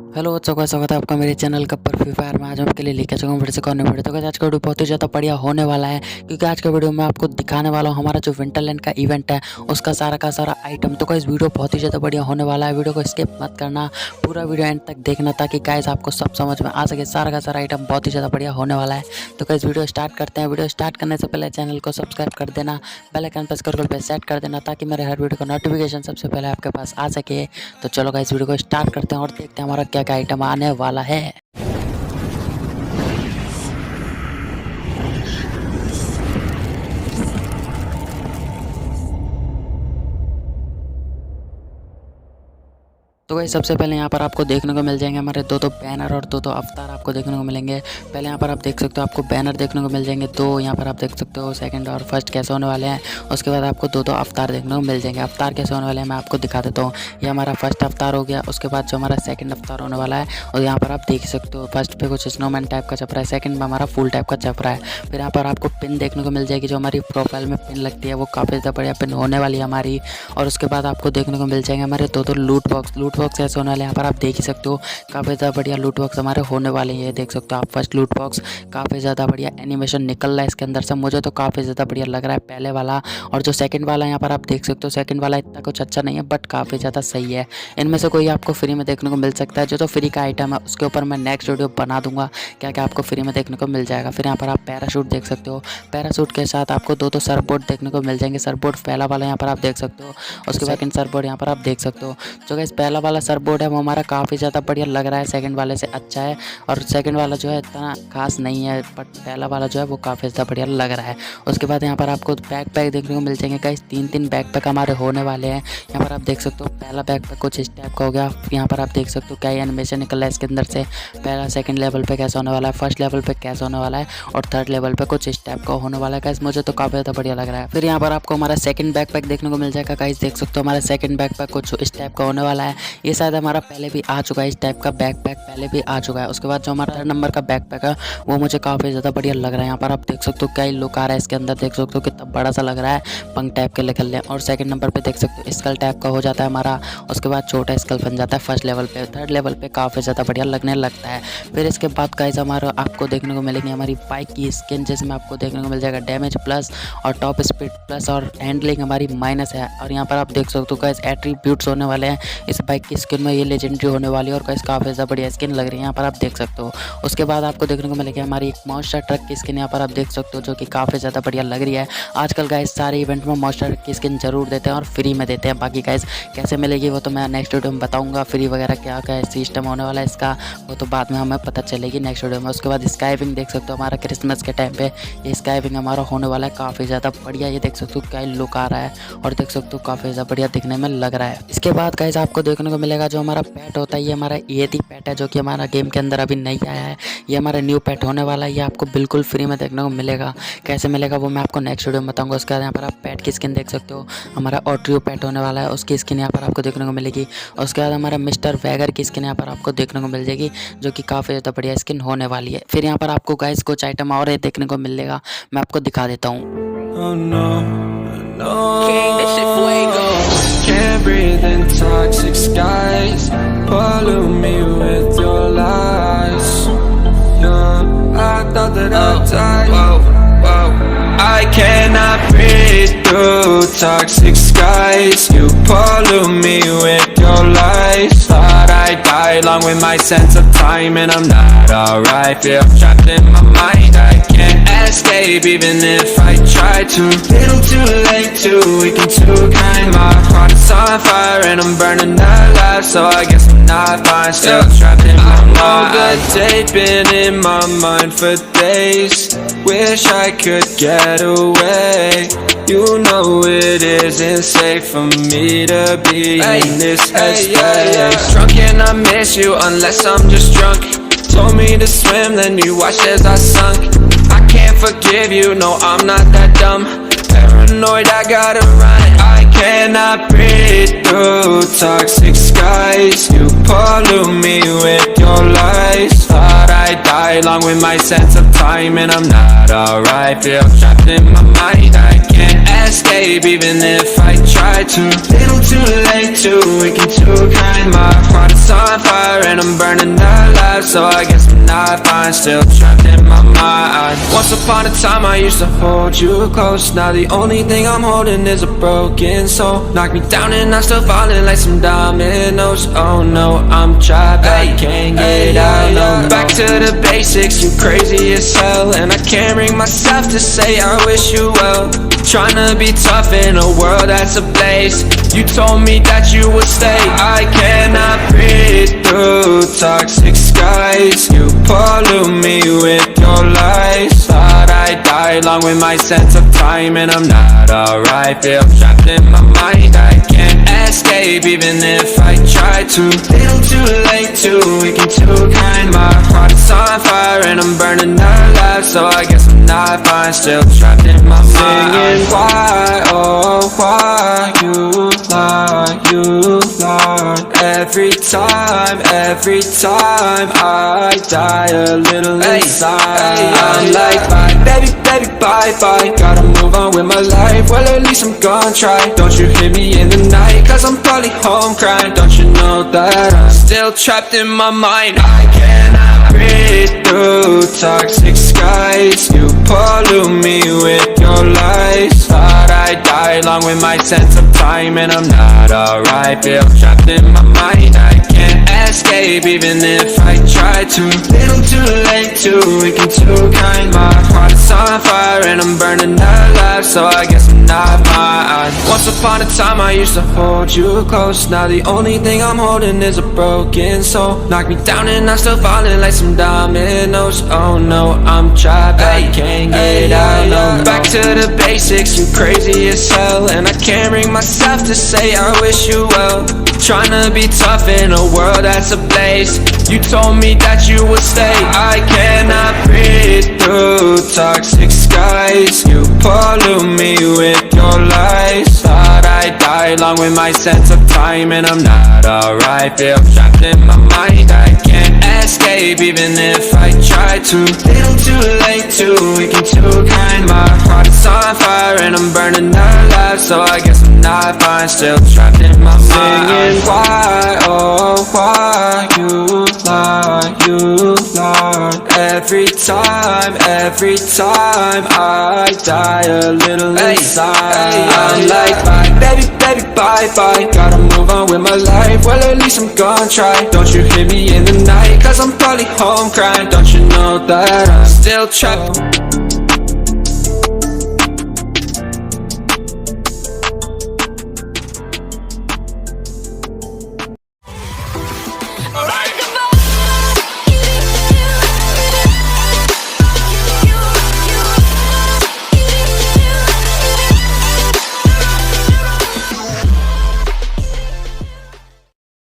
Hello बच्चों का स्वागत है आपका मेरे चैनल का पर फ्री फायर में। आज हम आपके लिए लेकर चुका हूँ फिर से कौन वीडियो। तो आज का वीडियो बहुत ही ज़्यादा बढ़िया होने वाला है, क्योंकि आज का वीडियो में आपको दिखाने वाला हूँ हमारा जो विंटरलैंड का इवेंट है उसका सारा का सारा आइटम। तो इस वीडियो बहुत ही ज़्यादा बढ़िया होने वाला है, वीडियो को स्किप मत करना, पूरा वीडियो एंड तक देखना ताकि गाइस आपको सब समझ में आ सके। सारा का सारा आइटम बहुत ही ज़्यादा बढ़िया होने वाला है। तो इस वीडियो स्टार्ट करते हैं। वीडियो स्टार्ट करने से पहले चैनल को सब्सक्राइब कर देना, बेल आइकन प्रेस कर पे सेट कर देना ताकि मेरे हर वीडियो का नोटिफिकेशन सबसे पहले आपके पास आ सके। तो चलो इस वीडियो को स्टार्ट करते हैं और देखते हैं हमारा क्या क्या आइटम आने वाला है। तो गाइस सबसे पहले यहाँ पर आपको देखने को मिल जाएंगे हमारे दो बैनर और दो अवतार आपको देखने को मिलेंगे। पहले यहाँ पर आप देख सकते हो आपको बैनर देखने को मिल जाएंगे दो, यहाँ पर आप देख सकते हो सेकंड और फर्स्ट कैसे होने वाले हैं। उसके बाद आपको दो अवतार देखने को मिल जाएंगे। अवतार कैसे होने वाले हैं मैं आपको दिखा देता हूँ। ये हमारा फर्स्ट अवतार हो गया, उसके बाद जो हमारा सेकंड अवतार होने वाला है और यहाँ पर आप देख सकते हो फर्स्ट पे कुछ स्नोमैन टाइप का चप रहा है, सेकंड में हमारा फुल टाइप का चप रहा है। फिर यहाँ पर आपको पिन देखने को मिल जाएगी, जो हमारी प्रोफाइल में पिन लगती है वो काफ़ी ज़्यादा बढ़िया पिन होने वाली है हमारी। और उसके बाद आपको देखने को मिल जाएंगे हमारे दो लूट बॉक्स ऐसे होने वाले हैं। आप देख ही सकते हो काफ़ी ज़्यादा बढ़िया लूट बॉक्स हमारे होने वाले हैं। ये देख सकते हो आप फर्स्ट लूट बॉक्स काफ़ी ज़्यादा बढ़िया एनिमेशन निकल रहा है इसके अंदर से, मुझे तो काफ़ी ज़्यादा बढ़िया लग रहा है पहले वाला। और जो सेकंड वाला यहाँ पर आप देख सकते हो, सेकंड वाला इतना कुछ अच्छा नहीं है बट काफ़ी ज़्यादा सही है। इनमें से कोई आपको फ्री में देखने को मिल सकता है। जो तो फ्री का आइटम है उसके ऊपर मैं नेक्स्ट वीडियो बना दूंगा क्या क्या आपको फ्री में देखने को मिल जाएगा। फिर यहाँ पर आप पैराशूट देख सकते हो, पैराशूट के साथ आपको दो सरबोर्ड देखने को मिल जाएंगे। सरबोर्ड पहला वाला यहाँ पर आप देख सकते हो, उसके सेकंड सरबोर्ड यहाँ पर आप देख सकते हो। जो गाइस पहला वाला सरबोर्ड है वो हमारा काफ़ी ज़्यादा बढ़िया लग रहा है, सेकंड वाले से अच्छा है। और सेकंड वाला जो है इतना खास नहीं है बट पहला वाला जो है वो काफ़ी ज़्यादा बढ़िया लग रहा है। उसके बाद यहाँ पर आपको बैकपैक देखने को मिल जाएंगे। गाइस तीन बैकपैक हमारे होने वाले हैं। यहाँ पर आप देख सकते हो पहला बैकपैक कुछ इस टाइप का हो गया। यहाँ पर आप देख सकते हो क्या एनिमेशन निकल रहा है इसके अंदर से। पहला सेकंड लेवल पे कैसा होने वाला है, फर्स्ट लेवल पे कैसा होने वाला है और थर्ड लेवल पे कुछ इस टाइप का होने वाला है। गाइस मुझे तो काफ़ी ज़्यादा बढ़िया लग रहा है। फिर यहाँ पर आपको हमारा सेकंड बैकपैक देखने को मिल जाएगा। गाइस देख सकते हो हमारा सेकंड बैकपैक कुछ इस टाइप का होने वाला है। ये शायद हमारा पहले भी आ चुका है, इस टाइप का बैकपैक पहले भी आ चुका है। उसके बाद जो हमारा 3rd नंबर का बैकपैक है वो मुझे काफ़ी ज़्यादा बढ़िया लग रहा है। यहाँ पर आप देख सकते हो क्या लुक आ रहा है इसके अंदर, देख सकते हो कितना बड़ा सा लग रहा है, पंख टाइप के निकल रहे हैं। और सेकंड नंबर पे देख सकते हो स्कल टाइप का हो जाता है हमारा, उसके बाद छोटा स्कल बन जाता है फर्स्ट लेवल पे। थर्ड लेवल पे काफ़ी ज़्यादा बढ़िया लगने लगता है। फिर इसके बाद गाइस हमारा आपको देखने को मिलेंगे हमारी बाइक की स्किन, जिसमें आपको देखने को मिल जाएगा डैमेज प्लस और टॉप स्पीड प्लस और हैंडलिंग हमारी माइनस है। और यहाँ पर आप देख सकते हो गाइस एट्रीब्यूट्स होने वाले हैं इस बाइक की स्किन में, ये लेजेंडरी होने वाली है और गाइस काफ़ी ज़्यादा बढ़िया स्किन लग रही है यहाँ पर आप देख सकते हो। उसके बाद आपको देखने को मिलेगी हमारी एक मॉन्स्टर ट्रक की स्किन, यहाँ पर आप देख सकते हो जो कि काफ़ी ज़्यादा बढ़िया लग रही है। आजकल गाइस सारे इवेंट में मॉन्स्टर ट्रक की स्किन जरूर देते हैं और फ्री में देते हैं। बाकी गाइस कैसे मिलेगी वो तो मैं नेक्स्ट वीडियो में बताऊंगा, फ्री वगैरह क्या क्या सिस्टम होने वाला है इसका वो तो बाद में हमें पता चलेगी नेक्स्ट वीडियो में। उसके बाद स्काईविंग देख सकते हो हमारा क्रिसमस के टाइम पे ये स्काईविंग हमारा होने वाला है काफ़ी ज़्यादा बढ़िया। ये देख सकते हो क्या लुक आ रहा है और देख सकते हो काफ़ी ज़्यादा बढ़िया दिखने में लग रहा है। इसके बाद गाइस आपको देखने को मिलेगा जो हमारा पेट होता है, ये हमारा येती पेट है जो कि हमारा गेम के अंदर अभी नहीं आया है। ये हमारा न्यू पेट होने वाला है, ये आपको बिल्कुल फ्री में देखने को मिलेगा। कैसे मिलेगा वो मैं आपको नेक्स्ट वीडियो में बताऊंगा। उसके बाद यहाँ पर आप पेट की स्किन देख सकते हो, हमारा ऑट्रियो पेट होने वाला है, उसकी स्किन यहाँ पर आपको देखने को मिलेगी। उसके बाद हमारा मिस्टर वैगर की स्किन यहाँ पर आपको देखने को मिल जाएगी जो कि काफ़ी ज़्यादा बढ़िया स्किन होने वाली है। फिर यहाँ पर आपको गाइस कुछ आइटम और देखने को मिलेगा, मैं आपको दिखा देता हूँ। Can't breathe in toxic skies, pollute me with your lies. Yeah, I thought that I'd die. I cannot breathe through toxic skies. You pollute me with your lies. Thought I'd die along with my sense of time, and I'm not alright. Feel trapped in my mind, I can't escape even if I try to. Little too late, too weak and too kind. My heart is on fire and I'm burning alive, so I guess I'm not fine. Still trapped in my mind. I've tape been in my mind for days. Wish I could get away. You know it isn't safe for me to be in this headspace. Drunk and I miss you unless I'm just drunk. Told me to swim, then you watched as I sunk. I can't forgive you, no I'm not that dumb. Paranoid, I gotta run. I cannot breathe through toxic skies. You pollute me with your lies. Thought I'd die along with my sense of time, and I'm not alright. Feel trapped in my mind, I can't escape escape even if I try to. Little too late, too weak and too kind. My heart is on fire and I'm burning alive, so I guess I'm not fine, still trapped in my mind. Once upon a time I used to hold you close. Now the only thing I'm holding is a broken soul. Knock me down and I'm still falling like some dominoes. Oh no, I'm trapped, I can't get out. No. Back to the basics, you crazy as hell, and I can't bring myself to say I wish you well. Tryna be tough in a world that's ablaze. You told me that you would stay. I cannot breathe through toxic skies. You pollute me with your lies. Thought I'd die along with my sense of time, and I'm not alright. Feel trapped in my mind, I can't escape even if I try to. Little too late, too weak and too kind. My heart is on fire and I'm burning alive, so I guess I'm not fine, still trapped in my mind. Singing why, oh why you lie, you lie. Every time I die a little inside. I'm like bye, baby, baby, bye, bye. Gotta move on with my life, well at least I'm gonna try. Don't you hit me in the night, cause I'm probably home crying. Don't you know that I'm still trapped in my mind? I cannot breathe through toxic skies. You pollute me with your lies. Thought I'd die along with my sense of time, and I'm not alright. Feel trapped in my mind, I can't escape even if I try to. Little too late, too weak and too kind. My heart is on fire and I'm burning alive, so I guess I'm not fine. Once upon a time I used to hold you close. Now the only thing I'm holding is a broken soul. Knock me down and I'm still falling like some dominoes. Oh no, I'm trapped, I can't get out. No. Back to the basics, you crazy as hell, and I can't bring myself to say I wish you well. Tryna be tough in a world that's ablaze. You told me that you would stay. I cannot breathe through toxic skies. You pollute me with your lies. Thought I'd die along with my sense of time, and I'm not alright. Feel trapped in my mind, I can't escape even if I try to. Little too late, too weak and too kind. My heart is on fire and I'm burning alive, so I guess I'm not fine, still trapped in my mind. Singing why, oh why you lie, you lie. Every time I die a little inside. I'm like bye, baby, baby, bye, bye. Gotta move on with my life, well at least I'm gonna try. Don't you hit me in the night, cause I'm probably home crying. Don't you know that I'm still trapped?